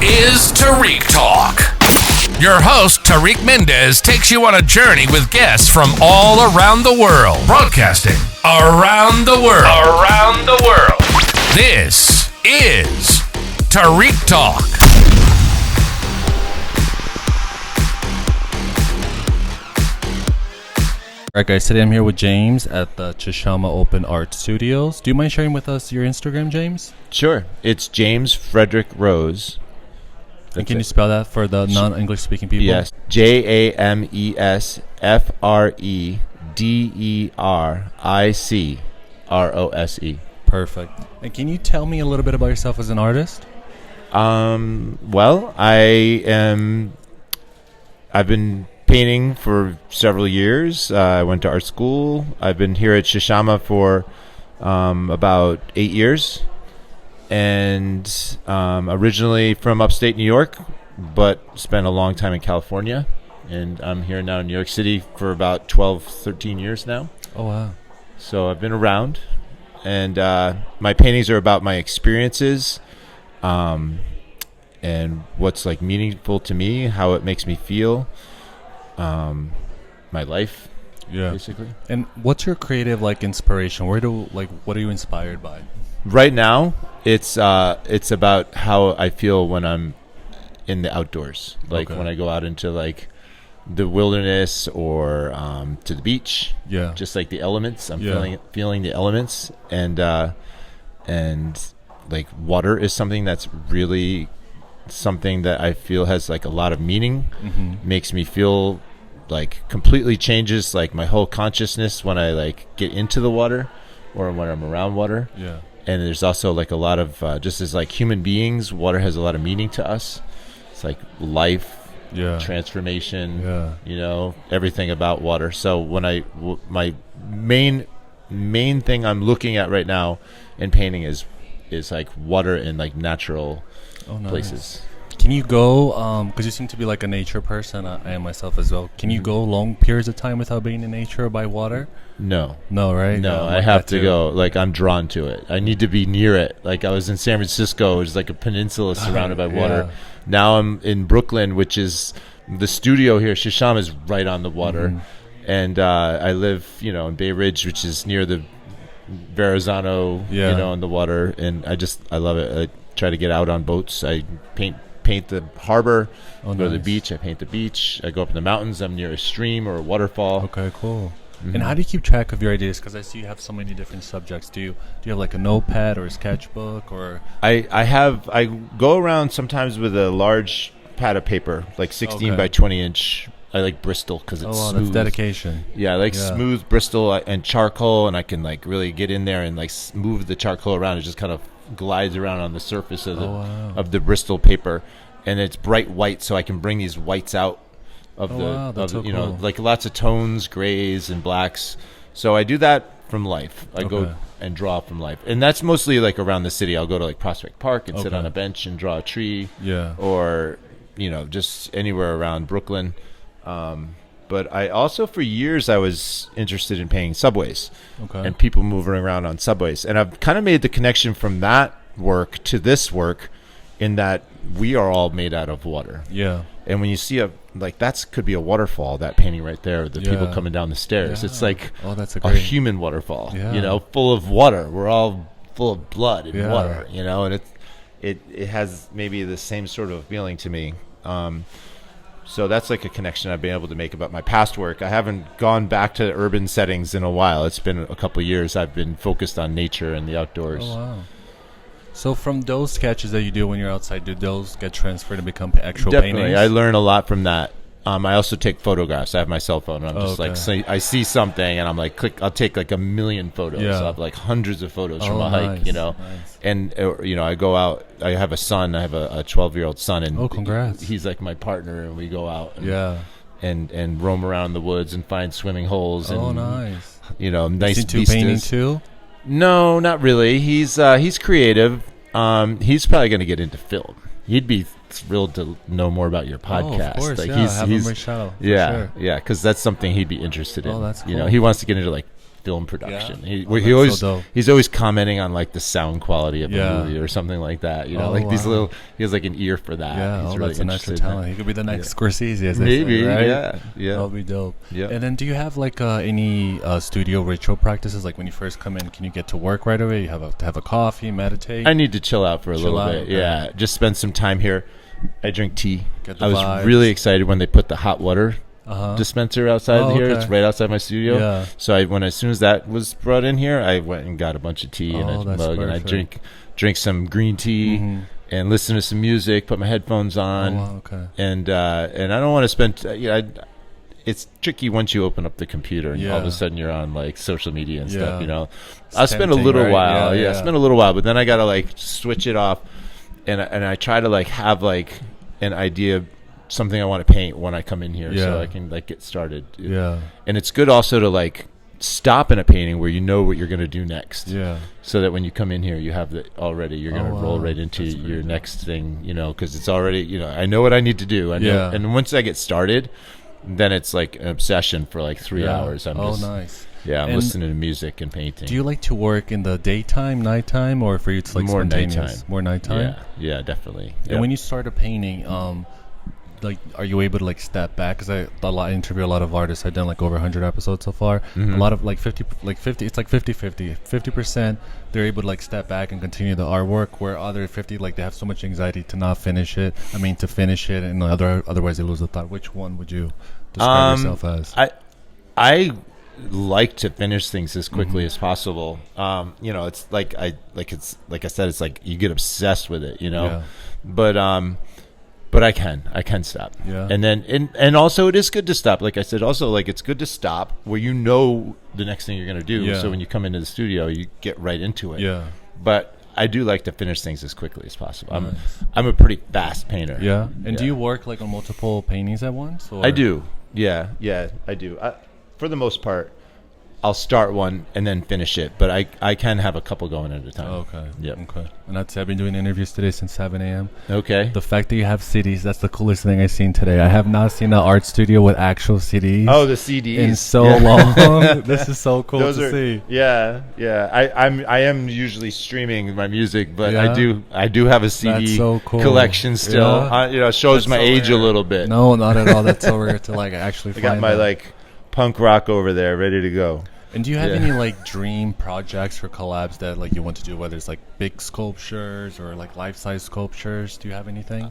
is Tarik Talk. Your host, Tarik Mendes, takes you on a journey with guests from all around the world. Broadcasting around the world. Around the world. This is Tarik Talk. Alright guys, today I'm here with James at the CHASHAMA Open Art Studios. Do you mind sharing with us your Instagram, James? Sure. It's James Frederick Rose. And can you spell that for the non-English speaking people? Yes. JamesFredericricrose. Perfect. And can you tell me a little bit about yourself as an artist? Well, I've been painting for several years. I went to art school. I've been here at CHASHAMA for about 8 years. And originally from upstate New York, but spent a long time in California. And I'm here now in New York City for about 12, 13 years now. Oh, wow. So I've been around. And my paintings are about my experiences and what's like meaningful to me, how it makes me feel, my life, basically. And what's your creative inspiration? What are you inspired by? Right now, it's about how I feel when I'm in the outdoors, when I go out into the wilderness or to the beach. Yeah, just like the elements. I'm feeling the elements, and water is something that's really something that I feel has a lot of meaning. Mm-hmm. Makes me feel completely changes my whole consciousness when I get into the water or when I'm around water. Yeah. And there's also a lot of just as human beings, water has a lot of meaning to us. It's life, transformation, everything about water. So when my main thing I'm looking at right now in painting is water in natural places. Can you go, because you seem to be a nature person, I am myself as well. Can you go long periods of time without being in nature or by water? No. No, right? No, I have to go. I'm drawn to it. I need to be near it. I was in San Francisco. It's a peninsula surrounded by water. Now I'm in Brooklyn, which is the studio here. CHASHAMA is right on the water. Mm-hmm. And I live, in Bay Ridge, which is near the Verrazano, on the water. And I love it. I try to get out on boats. I paint the harbor, go to the beach. I paint the beach. I go up in the mountains. I'm near a stream or a waterfall. Okay, cool. Mm-hmm. And how do you keep track of your ideas? Because I see you have so many different subjects. Do you have a notepad or a sketchbook or? I go around sometimes with a large pad of paper, 16 by 20 inch. I like Bristol because it's smooth. That's dedication. Yeah, I like smooth Bristol and charcoal, and I can really get in there and move the charcoal around. It just kind of glides around on the surface of the Bristol paper, and it's bright white, so I can bring these whites out of cool. Lots of tones, grays and blacks. So I do that from life. I go and draw from life, and that's mostly around the city. I'll go to Prospect Park and sit on a bench and draw a tree. Yeah, or just anywhere around Brooklyn. But I also, for years, I was interested in painting subways and people moving around on subways. And I've kind of made the connection from that work to this work in that we are all made out of water. Yeah. And when you see that could be a waterfall, that painting right there, the people coming down the stairs. It's that's a human waterfall, full of water. We're all full of blood and water, and it has maybe the same sort of feeling to me. So that's a connection I've been able to make about my past work. I haven't gone back to urban settings in a while. It's been a couple of years. I've been focused on nature and the outdoors. Oh, wow. So from those sketches that you do when you're outside, do those get transferred and become actual Definitely. paintings? I learn a lot from that. I also take photographs. I have my cell phone. And I'm just I see something and I'm click. I'll take a million photos. Yeah. I'll have hundreds of photos from a hike, Nice. And I go out. I have a son. I have a 12-year-old son, and congrats. He's my partner, and we go out. And roam around the woods and find swimming holes. And, nice. Nice into painting too? No, not really. He's creative. He's probably going to get into film. He'd be thrilled to know more about your podcast. Of course, have him reach out. Yeah, because that's something he'd be interested in. Oh, that's cool. He wants to get into film production. Yeah? He always so dope. he's always commenting on like the sound quality of Yeah. a movie or something like that. You know, Oh, like these wow. little. He has like an ear for that. Yeah, He's really that's an extra interested in that. talent. He could be the next Scorsese, as they Maybe, say, right? yeah. That'll be dope. Yeah. And then, do you have like any studio ritual practices? Like when you first come in, can you get to work right away? You have a coffee, meditate. I need to chill out for a little out, bit. okay. Yeah, just spend some time here. I drink tea. Get the I was vibes. really excited when they put the hot water Uh-huh. dispenser outside Oh, here. okay. It's right outside my studio. Yeah. So as soon as that was brought in here, I went and got a bunch of tea and Oh, a that's mug, and I perfect. drink some green tea Mhm. and listen to some music. Put my headphones on, Oh, wow, okay. and I don't want to spend. It's tricky once you open up the computer and all of Yeah. a sudden you're on like social media and Yeah. stuff. You know, It's I'll spend a tempting, little right? while. Yeah, Yeah, yeah. spend a little while, but then I gotta like switch it off, and I try to like have like an idea, something I want to paint when I come in here, so Yeah. I can like get started. Yeah. And it's good also to like stop in a painting where you know what you're going to do next, Yeah. so that when you come in here you have you're going to Oh, roll wow. right into That's pretty your dope. next thing, you know, because it's already, you know, I know what I need to do. I know, Yeah. and once I get started, then it's like an obsession for like 3 Yeah. hours. I'm Nice. I'm And listening to music and painting. Do you like to work in the daytime, nighttime, or for you it's like More spontaneous? nighttime. More nighttime. Yeah, definitely. And when you start a painting, like, are you able to like step back? Because I interview a lot of artists. I've done like over 100 episodes so far. Mhm. A lot of like 50. It's like 50-50. 50% they're able to like step back and continue the artwork, where other 50 like they have so much anxiety to not finish it. To finish it, and otherwise they lose the thought. Which one would you describe yourself as? I like to finish things as quickly as possible. You know, it's like I said, it's like you get obsessed with it, you know. Yeah. But I can stop. Yeah. And then and also it is good to stop. Like I said, also like it's good to stop where you know the next thing you're gonna do. Yeah. So when you come into the studio, you get right into it. Yeah. But I do like to finish things as quickly as possible. Nice. I'm a pretty fast painter. Yeah. And do Yeah. you work like on multiple paintings at once? Or? I do. Yeah, I do. For the most part, I'll start one and then finish it, but I can have a couple going at a time. Oh, okay. Yep. Okay. And that's I've been doing interviews today since 7 a.m. Okay. The fact that you have CDs, that's the coolest thing I've seen today. I have not seen an art studio with actual CDs Oh, the CDs in so Yeah. long. This is so cool Those to are, see. Yeah. I am usually streaming my music, but Yeah? I do have a CD That's so cool. collection still. Yeah. You know, shows That's my so age a rare. little bit. No, not at all. That's so rare to like actually I find got my that. like punk rock over there ready to go. And do you have Yeah. any like dream projects or collabs that like you want to do, whether it's like big sculptures or like life-size sculptures? Do you have anything?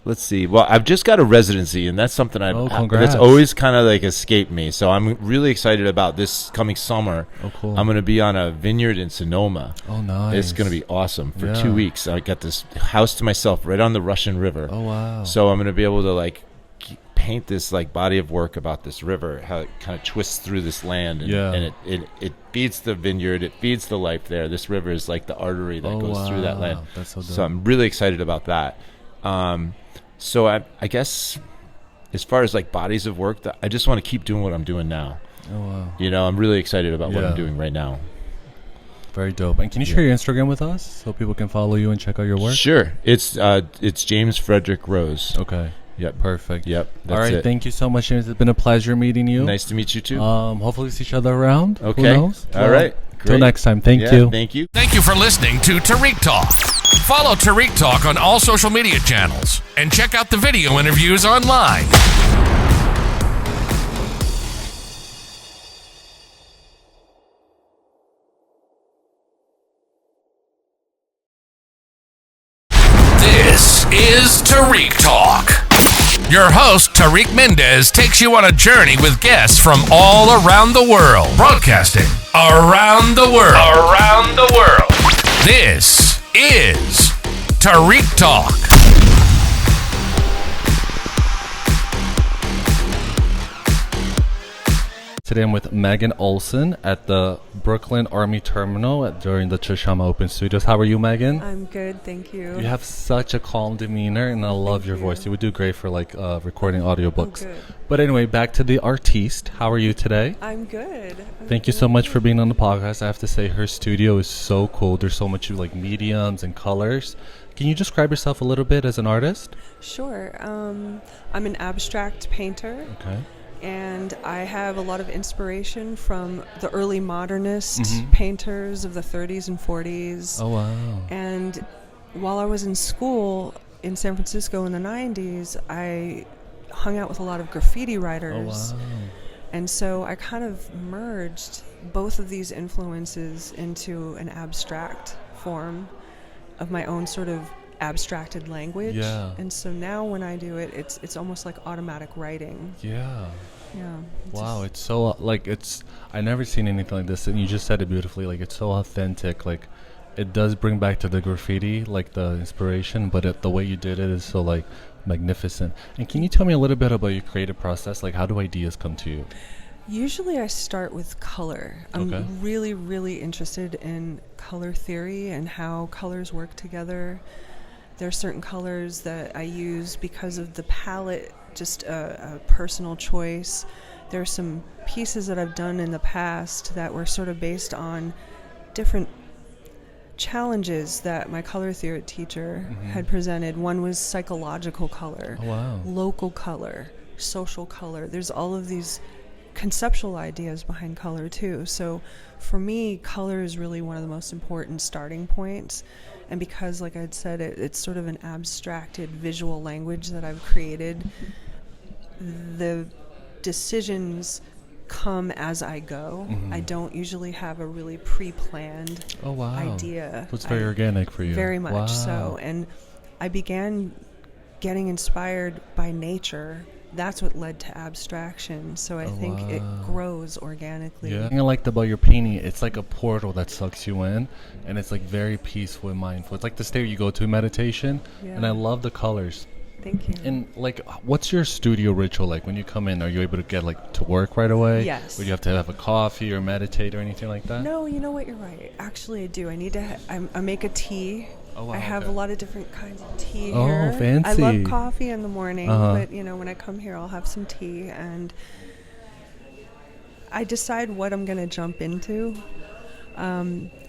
Let's see. Well, I've just got a residency, and that's something congrats. that's always kind of like escaped me. So I'm really excited about this coming summer. Oh, cool. I'm going to be on a vineyard in Sonoma. Oh, nice. It's going to be awesome for Yeah. 2 weeks. I got this house to myself right on the Russian River. Oh, wow. So I'm going to be able to like paint this like body of work about this river, how it kind of twists through this land, and, Yeah. and it feeds the vineyard, it feeds the life there. This river is like the artery that goes through that land. That's so dope. So I'm really excited about that. So I guess as far as like bodies of work, I just want to keep doing what I'm doing now. Oh, wow. You know, I'm really excited about what Yeah. I'm doing right now. Very dope. And can you share your Instagram with us so people can follow you and check out your work? Sure. It's James Frederick Rose. Okay. Yep. Perfect. Yep. All right. It. Thank you so much, James. It's been a pleasure meeting you. Nice to meet you too. Hopefully we see each other around. Okay. Who knows? All right. Till Great. next time. Thank Yeah, you. Thank you. Thank you for listening to Tarik Talk. Follow Tarik Talk on all social media channels and check out the video interviews online. This is Tarik Talk. Your host, Tarik Mendes, takes you on a journey with guests from all around the world. Broadcasting around the world. Around the world. This is Tarik Talk. Today I'm with Megan Olson at the Brooklyn Army Terminal during the CHASHAMA Open Studios. How are you, Megan? I'm good, thank you. You have such a calm demeanor, and I love your voice. You would do great for like recording audiobooks. good. But anyway, back to the artiste. How are you today? I'm good. Thank you so much for being on the podcast. I have to say, her studio is so cool. There's so much like mediums and colors. Can you describe yourself a little bit as an artist? Sure. I'm an abstract painter. Okay. And I have a lot of inspiration from the early modernist painters of the 30s and 40s. Oh, wow. And while I was in school in San Francisco in the 90s, I hung out with a lot of graffiti writers. Oh, wow. And so I kind of merged both of these influences into an abstract form of my own sort of abstracted language. Yeah. And so now when I do it, it's almost like automatic writing. Yeah. Yeah. Wow, it's so I never seen anything like this, and you just said it beautifully. Like, it's so authentic. Like, it does bring back to the graffiti, like the inspiration, but the way you did it is so like magnificent. And can you tell me a little bit about your creative process? Like, how do ideas come to you? Usually I start with color. I'm really, really interested in color theory and how colors work together. There are certain colors that I use because of the palette, just a personal choice. There are some pieces that I've done in the past that were sort of based on different challenges that my color theory teacher had presented. One was psychological color, local color, social color. There's all of these conceptual ideas behind color too. So for me, color is really one of the most important starting points. And because, like I'd said, it's sort of an abstracted visual language that I've created, the decisions come as I go. I don't usually have a really pre-planned idea. So it's very organic for you. Very much so. And I began getting inspired by nature. That's what led to abstraction. So I think it grows organically. Yeah. The thing I liked about your painting, it's like a portal that sucks you in, and it's like very peaceful and mindful. It's like the state you go to in meditation, and I love the colors. Thank you. And like, what's your studio ritual like when you come in? Are you able to get like to work right away? Yes. Or do you have to have a coffee or meditate or anything like that? No, you know what? You're right. Actually, I do. I need to. I make a tea. Oh, wow, I have a lot of different kinds of tea Oh, here. fancy. I love coffee in the morning, but when I come here, I'll have some tea, and I decide what I'm going to jump into.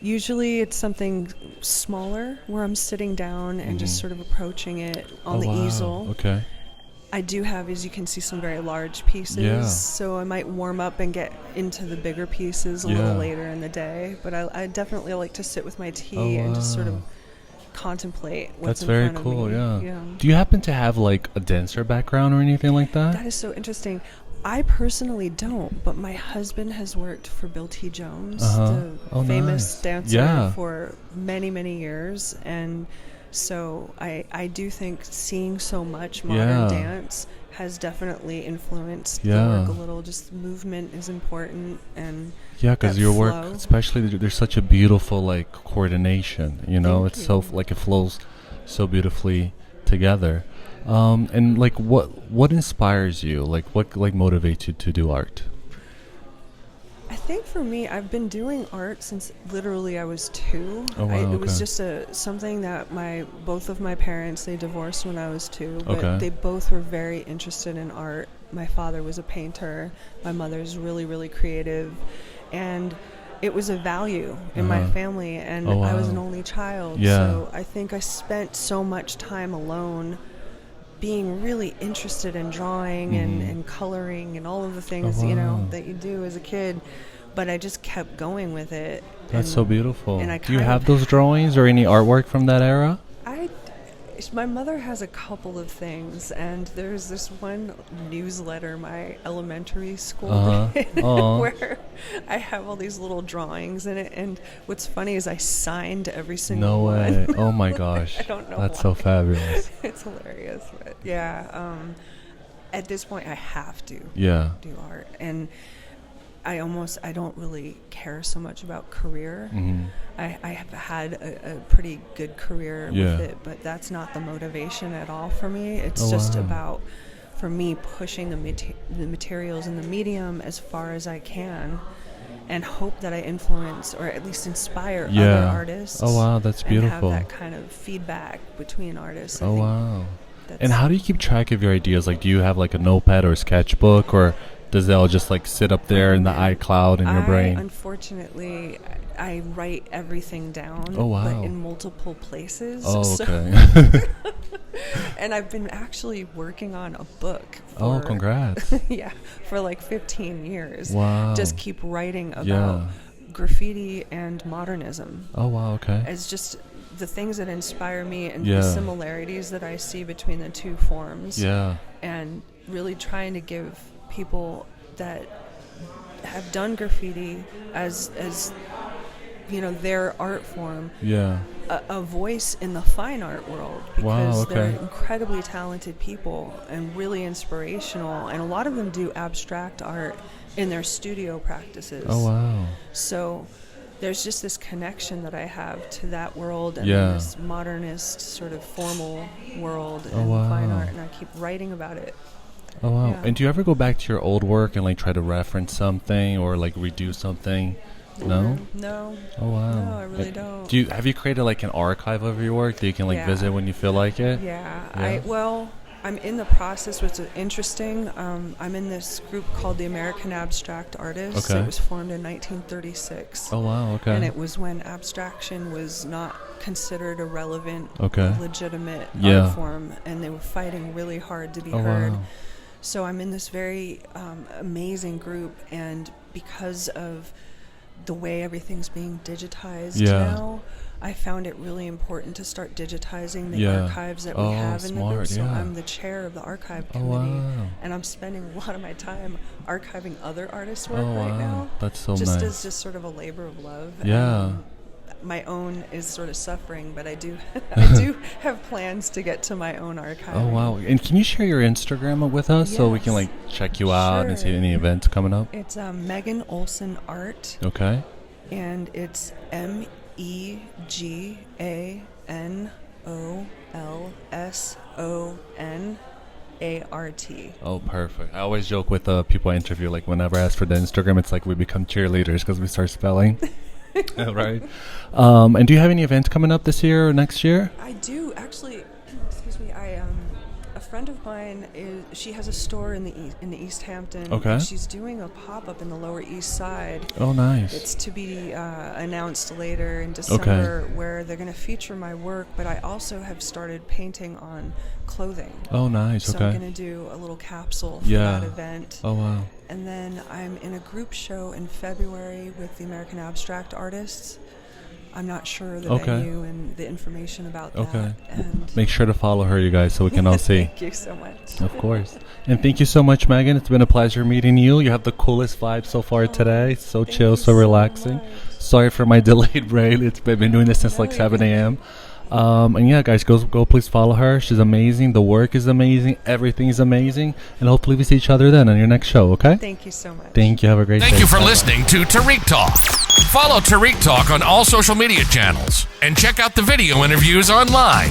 Usually it's something smaller where I'm sitting down and just sort of approaching it on the easel. Okay. I do have, as you can see, some very large pieces. Yeah. So I might warm up and get into the bigger pieces a little later in the day. But I definitely like to sit with my tea and just sort of contemplate what's That's in very front of cool, me. yeah. Do you happen to have like a dancer background or anything like that? That is so interesting. I personally don't, but my husband has worked for Bill T. Jones, the famous dancer, for many, many years. And so I do think seeing so much modern dance has definitely influenced the work a little. Just movement is important, and because your work, especially, there's such a beautiful like coordination. It's so like it flows so beautifully together. And like, what inspires you? Like, what motivates you to do art? I think for me, I've been doing art since literally I was 2. Oh, wow, it was just something that both of my parents, they divorced when I was 2, but they both were very interested in art. My father was a painter. My mother's really, really creative, and it was a value in my family. And I was an only child, so I think I spent so much time alone, being really interested in drawing and coloring and all of the things that you do as a kid, but I just kept going with it. That's so beautiful. Do you have those drawings or any artwork from that era? My mother has a couple of things, and there's this one newsletter my elementary school did where I have all these little drawings in it, and what's funny is I signed every single one. No way. Oh my gosh. I don't know That's why. so fabulous. It's hilarious, but at this point I have to do art, and I don't really care so much about career. I have had a pretty good career with it, but that's not the motivation at all for me. It's just about, for me, pushing the materials and the medium as far as I can, and hope that I influence or at least inspire other artists. Oh wow, that's beautiful. And have that kind of feedback between artists. And how do you keep track of your ideas? Like, do you have like a notepad or a sketchbook, or does it all just like sit up there in the iCloud in your brain? Unfortunately, I write everything down, Oh, wow. but in multiple places. Oh, so- okay. And I've been actually working on a book. Oh, congrats. Yeah, for like 15 years. Wow. Just keep writing about Yeah. graffiti and modernism. Oh, wow, okay. It's just the things that inspire me and Yeah. the similarities that I see between the two forms. Yeah. And really trying to give people that have done graffiti as you know, their art form, Yeah. a voice in the fine art world, because Wow, okay. they're incredibly talented people and really inspirational, and a lot of them do abstract art in their studio practices. Oh, wow. So there's just this connection that I have to that world and Yeah. this modernist sort of formal world Oh, and wow. fine art, and I keep writing about it. Oh, wow. Yeah. And do you ever go back to your old work and like try to reference something or like redo something? No? No. Oh, wow. No, I really don't. Have you created like an archive of your work that you can like Yeah. visit when you feel like it? Yeah. I'm in the process, which is interesting. I'm in this group called the American Abstract Artists. Okay. It was formed in 1936. Oh, wow, okay. And it was when abstraction was not considered a relevant, Okay. legitimate Yeah. art form, and they were fighting really hard to be Oh, heard. wow. So I'm in this very amazing group, and because of the way everything's being digitized Yeah. now, I found it really important to start digitizing the Yeah. archives that Oh, we have in the group. smart, So yeah. I'm the chair of the archive Oh, committee, wow. and I'm spending a lot of my time archiving other artists' work Oh, right wow. now. That's so just nice. as just sort of a labor of love. Yeah. My own is sort of suffering, but I do I do have plans to get to my own archive. Oh, wow. And can you share your Instagram with us so we can Yes. like check you out and see Sure. any events coming up? It's Megan Olson Art, Okay. and it's MEGANOLSONART. Oh, perfect. I always joke with people I interview, like whenever I ask for the Instagram, it's like we become cheerleaders because we start spelling. Right. And do you have any events coming up this year or next year? I do actually. Excuse me. A friend of mine she has a store in the East Hampton. Okay. She's doing a pop-up in the Lower East Side. Oh, nice. It's to be announced later in December, where they're going to feature my work, but I also have started painting on clothing. Oh, nice. So Okay. I'm going to do a little capsule for Yeah. that event. Oh, wow. And then I'm in a group show in February with the American Abstract Artists. I'm not sure the Okay. venue and the information about Okay. that. And Make sure to follow her, you guys, so we can all see. thank you so much. Of course. And thank you so much, Megan. It's been a pleasure meeting you. You have the coolest vibe so far today. So Thank chill, you so relaxing. much. Sorry for my delayed brain. It's been doing this since No, like you're 7 good. a.m. And yeah, guys, go please follow her. She's amazing. The work is amazing. Everything is amazing. And hopefully we see each other then on your next show, okay? Thank you so much. Thank you. Have a great day. Thank you for Bye-bye. listening to Tarik Talk. Follow Tarik Talk on all social media channels and check out the video interviews online.